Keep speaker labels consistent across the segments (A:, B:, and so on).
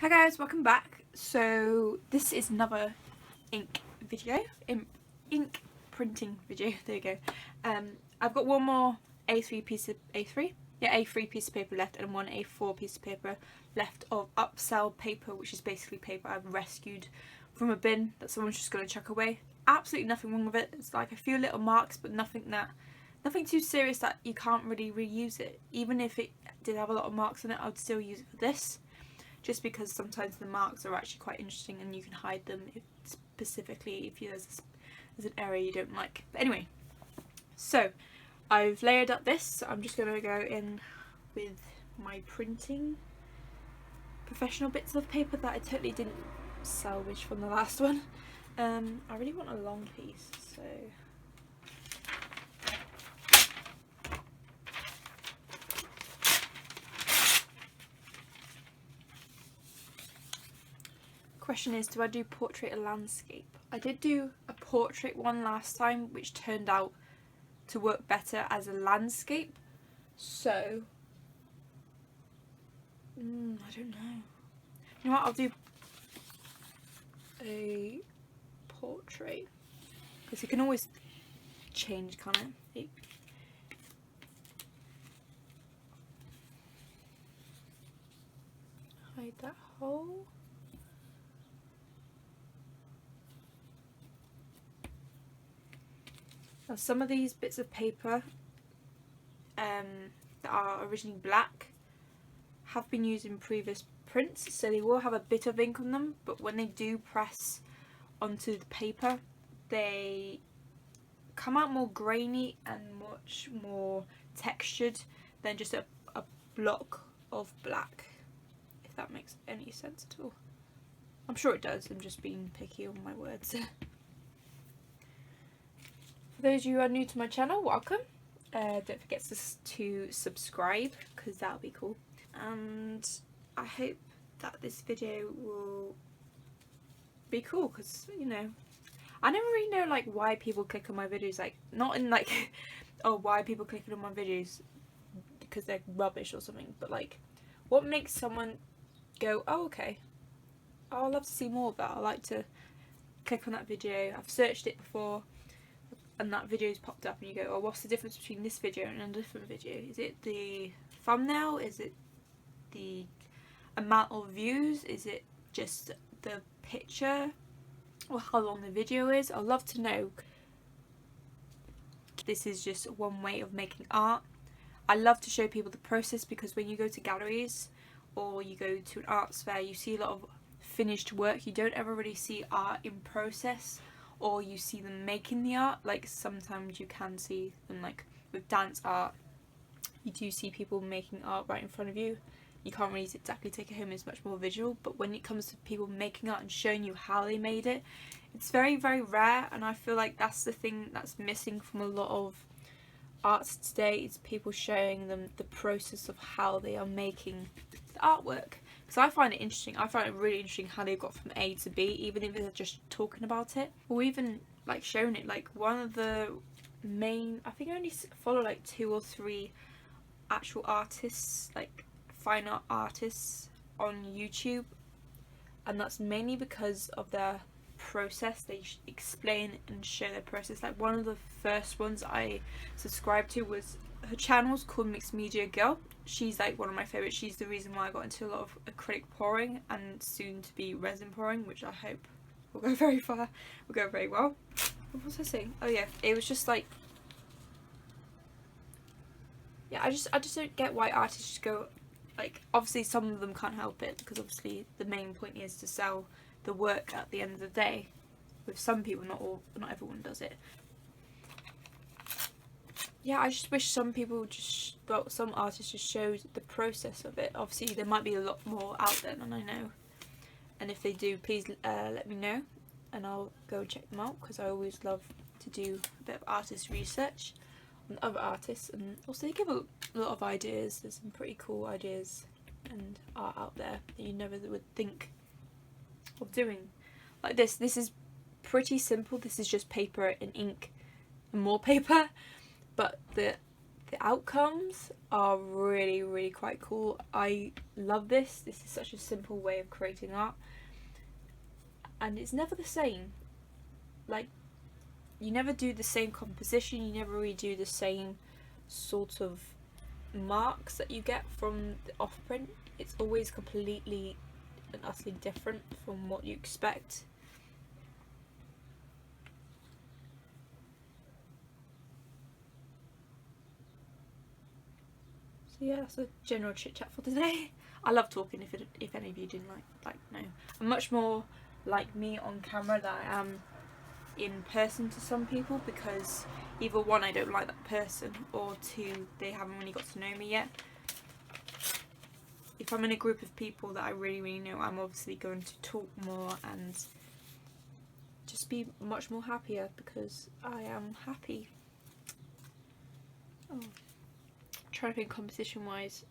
A: Hi guys, welcome back. So this is another ink video, ink printing video. There you go. I've got one more A3 piece of A3 piece of paper left, and one A4 piece of paper left of upsell paper, which is basically paper I've rescued from a bin that someone's just going to chuck away. Absolutely nothing wrong with it. It's like a few little marks, but nothing too serious that you can't really reuse it. Even if it did have a lot of marks on it, I would still use it for this. Just because sometimes the marks are actually quite interesting and you can hide them specifically if there's an area you don't like. But anyway, so I've layered up this, so I'm just going to go in with my printing professional bits of paper that I totally didn't salvage from the last one. I really want a long piece, so... Question is, do I do portrait or landscape? I did do a portrait one last time, which turned out to work better as a landscape, so I don't know. You know what, I'll do a portrait, because you can always change, can't it? Hide that hole. Now some of these bits of paper that are originally black have been used in previous prints, so they will have a bit of ink on them, but when they do press onto the paper they come out more grainy and much more textured than just a block of black, if that makes any sense at all. I'm sure it does, I'm just being picky on my words. For those of you who are new to my channel, welcome. Don't forget to subscribe, because that'll be cool. And I hope that this video will be cool, because, you know, I never really know like why people click on my videos, like not in like oh, why people clicking on my videos because they're rubbish or something, but like what makes someone go, oh okay, I'd love to see more of that, I like to click on that video. I've searched it before and that video's popped up and you go, oh, what's the difference between this video and a different video? Is it the thumbnail? Is it the amount of views? Is it just the picture? Or how long the video is? I'd love to know. This is just one way of making art. I love to show people the process, because when you go to galleries or you go to an arts fair, you see a lot of finished work. You don't ever really see art in process, or you see them making the art. Like sometimes you can see them, like with dance art, you do see people making art right in front of you. You can't really exactly take it home, it's much more visual, but when it comes to people making art and showing you how they made it, it's very, very rare, and I feel like that's the thing that's missing from a lot of arts today, is people showing them the process of how they are making the artwork. Because I find it interesting, I find it really interesting how they got from A to B, even if they're just talking about it, or even like showing it. Like one of the main, I think I only follow like 2 or 3 actual artists, like fine art artists on YouTube, and that's mainly because of their process. They explain and show their process. Like one of the first ones I subscribed to was, her channel's called Mixed Media Girl. She's like one of my favourites. She's the reason why I got into a lot of acrylic pouring and soon to be resin pouring, which I hope will go very far, will go very well. What was I saying? Oh yeah, it was just like, yeah, I just don't get why artists just go, like, obviously some of them can't help it, because obviously the main point is to sell the work at the end of the day. With some people, not everyone does it. Yeah, I just wish some people just, well, some artists just show the process of it. Obviously there might be a lot more out there than I know, and if they do, please let me know and I'll go check them out, because I always love to do a bit of artist research on other artists, and also they give a lot of ideas. There's some pretty cool ideas and art out there that you never would think of doing. Like this is pretty simple. This is just paper and ink and more paper, but the the outcomes are really, really quite cool. I love this. This is such a simple way of creating art, and it's never the same. Like, you never do the same composition, you never really do the same sort of marks that you get from the off print. It's always completely and utterly different from what you expect. So yeah, that's a general chit chat for today. I love talking. If any of you didn't know, I'm much more like me on camera than I am in person to some people, because either one, I don't like that person, or two, they haven't really got to know me yet. If I'm in a group of people that I really, really know, I'm obviously going to talk more and just be much more happier, because I am happy. Oh. Trying to think composition wise,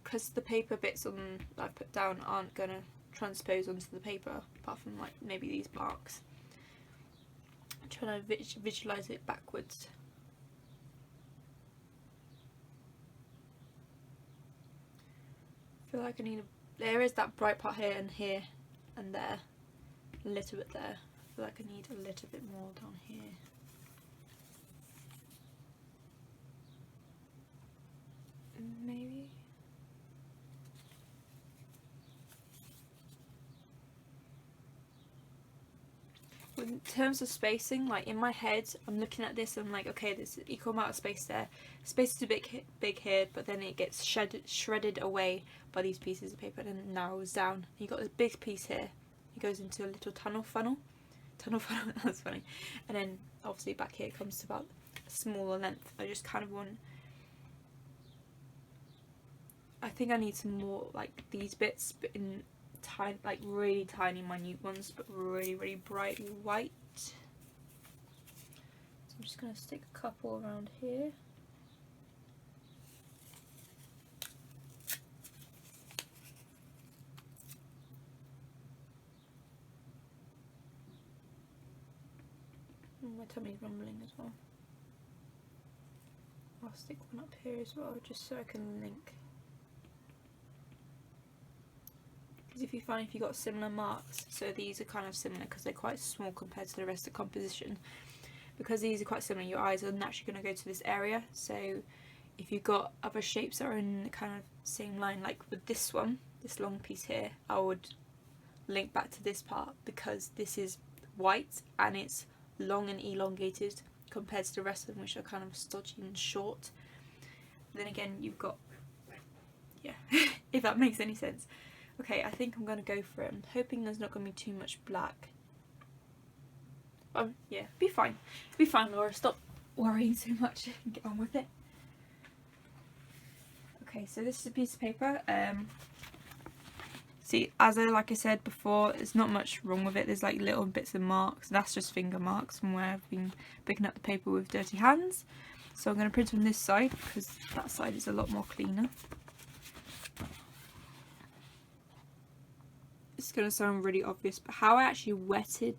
A: because the paper bits on that I've put down aren't going to transpose onto the paper, apart from like maybe these marks. I'm trying to visualize it backwards. I feel like I need there is that bright part here and there, a little bit there. I feel like I need a little bit more down here. Maybe. In terms of spacing, like in my head, I'm looking at this and I'm like, okay, there's an equal amount of space there. Space is a bit big here, but then it gets shredded away by these pieces of paper and then narrows down. You got this big piece here. It goes into a little tunnel funnel. That's funny. And then obviously back here it comes to about a smaller length. I just kind of want. I think I need some more like these bits, but in tiny, like really tiny minute ones, but really, really bright white. So I'm just going to stick a couple around here. My tummy's rumbling as well. I'll stick one up here as well, just so I can link. Because if you find if you've got similar marks, so these are kind of similar because they're quite small compared to the rest of the composition. Because these are quite similar, your eyes are naturally going to go to this area. So if you've got other shapes that are in the kind of same line, like with this one, this long piece here, I would link back to this part because this is white and it's long and elongated compared to the rest of them, which are kind of stodgy and short. Then again, you've got, yeah, if that makes any sense. Okay, I think I'm going to go for it. I'm hoping there's not going to be too much black. Yeah, be fine. Be fine, Laura. Stop worrying so much and get on with it. Okay, so this is a piece of paper. See, like I said before, there's not much wrong with it. There's like little bits of marks. That's just finger marks from where I've been picking up the paper with dirty hands. So I'm going to print on this side because that side is a lot more cleaner. It's going to sound really obvious, but how I actually wetted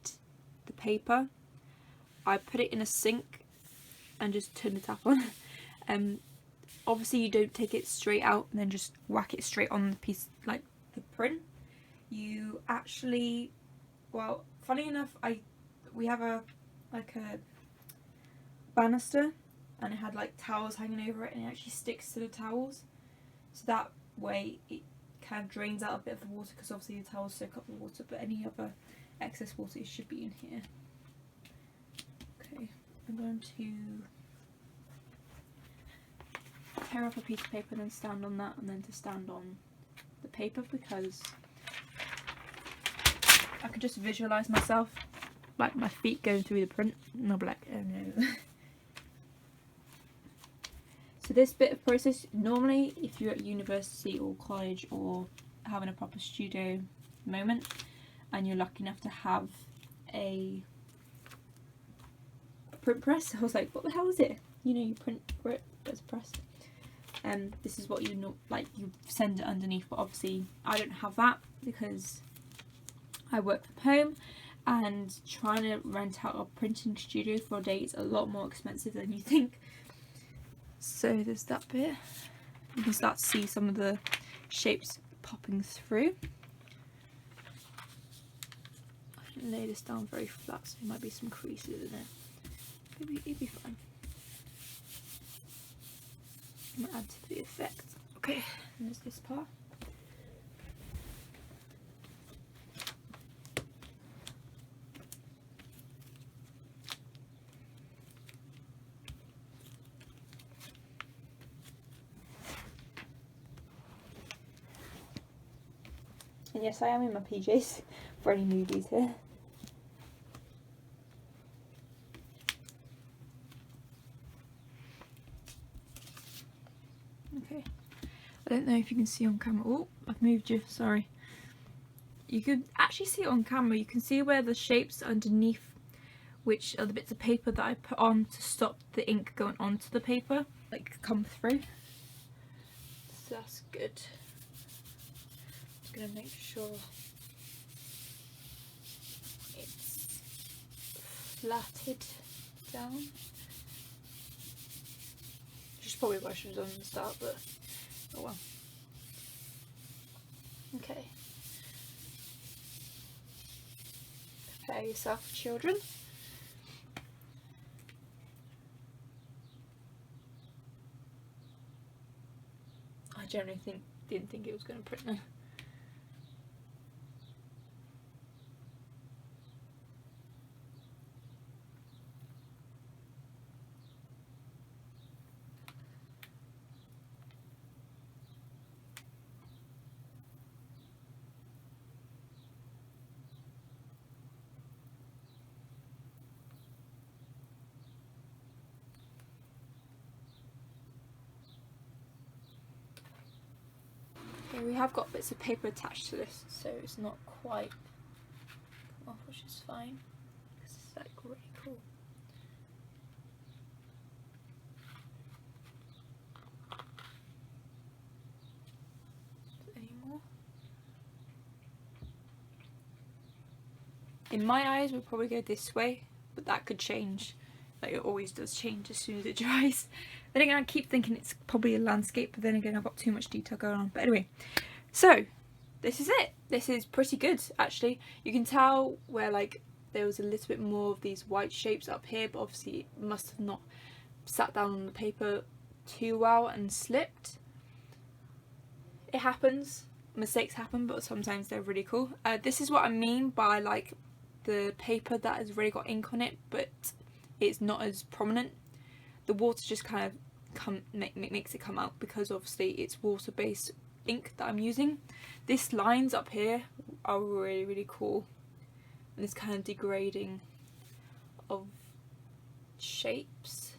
A: the paper, I put it in a sink and just turned the tap on. Obviously you don't take it straight out and then just whack it straight on the piece, like the print. You actually, well, funny enough, we have a banister and it had like towels hanging over it, and it actually sticks to the towels, so that way it kind of drains out a bit of the water, because obviously the towels soak up the water, but any other excess water should be in here. Okay, I'm going to tear up a piece of paper and then stand on that, and then to stand on the paper, because I could just visualise myself like my feet going through the print and I'll be like, oh no. So this bit of process, normally if you're at university or college or having a proper studio moment and you're lucky enough to have a print press, I was like, what the hell is it? You know, you print for it, but it's a press. This is what you know, like you send it underneath, but obviously I don't have that because I work from home and trying to rent out a printing studio for a day is a lot more expensive than you think. So there's that bit. You can start to see some of the shapes popping through. I didn't lay this down very flat, so there might be some creases in it. It'll be fine. I'm gonna add to the effect. Okay, and there's this part. And yes, I am in my PJs for any newbies here. Okay, I don't know if you can see on camera. Oh, I've moved you, sorry. You could actually see it on camera. You can see where the shapes underneath, which are the bits of paper that I put on to stop the ink going onto the paper, like come through. So that's good. Just gonna make sure it's flatted down. Which is probably what I should have done at the start, but oh well. Okay. Prepare yourself for children. I generally didn't think it was going to print now. Okay, we have got bits of paper attached to this, so it's not quite come off, which is fine. This is like really cool. Any more? In my eyes, we'll probably go this way, but that could change. Like it always does change as soon as it dries. Then again, I keep thinking it's probably a landscape, but then again, I've got too much detail going on. But anyway, so this is it. This is pretty good, actually. You can tell where like there was a little bit more of these white shapes up here, but obviously it must have not sat down on the paper too well and slipped. It happens. Mistakes happen, but sometimes they're really cool. This is what I mean by like the paper that has already got ink on it, but it's not as prominent. The water just kind of makes it come out, because obviously it's water-based ink that I'm using. These lines up here are really, really cool, and this kind of degrading of shapes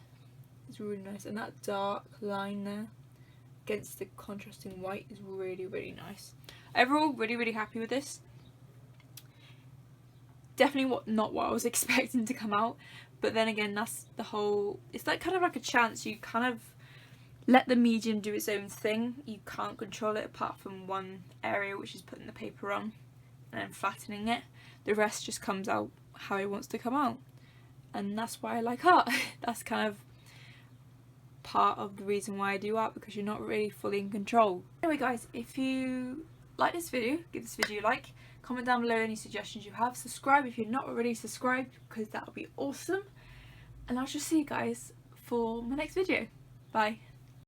A: is really nice, and that dark line there against the contrasting white is really, really nice. Overall, really, really happy with this. Definitely not what I was expecting to come out, but then again, that's the whole, it's like kind of like a chance. You kind of let the medium do its own thing. You can't control it apart from one area, which is putting the paper on and then flattening it. The rest just comes out how it wants to come out, and that's why I like art. That's kind of part of the reason why I do art, because you're not really fully in control. Anyway guys, if you like this video, give this video a like, comment down below any suggestions you have, subscribe if you're not already subscribed, because that would be awesome, and I shall see you guys for my next video. Bye.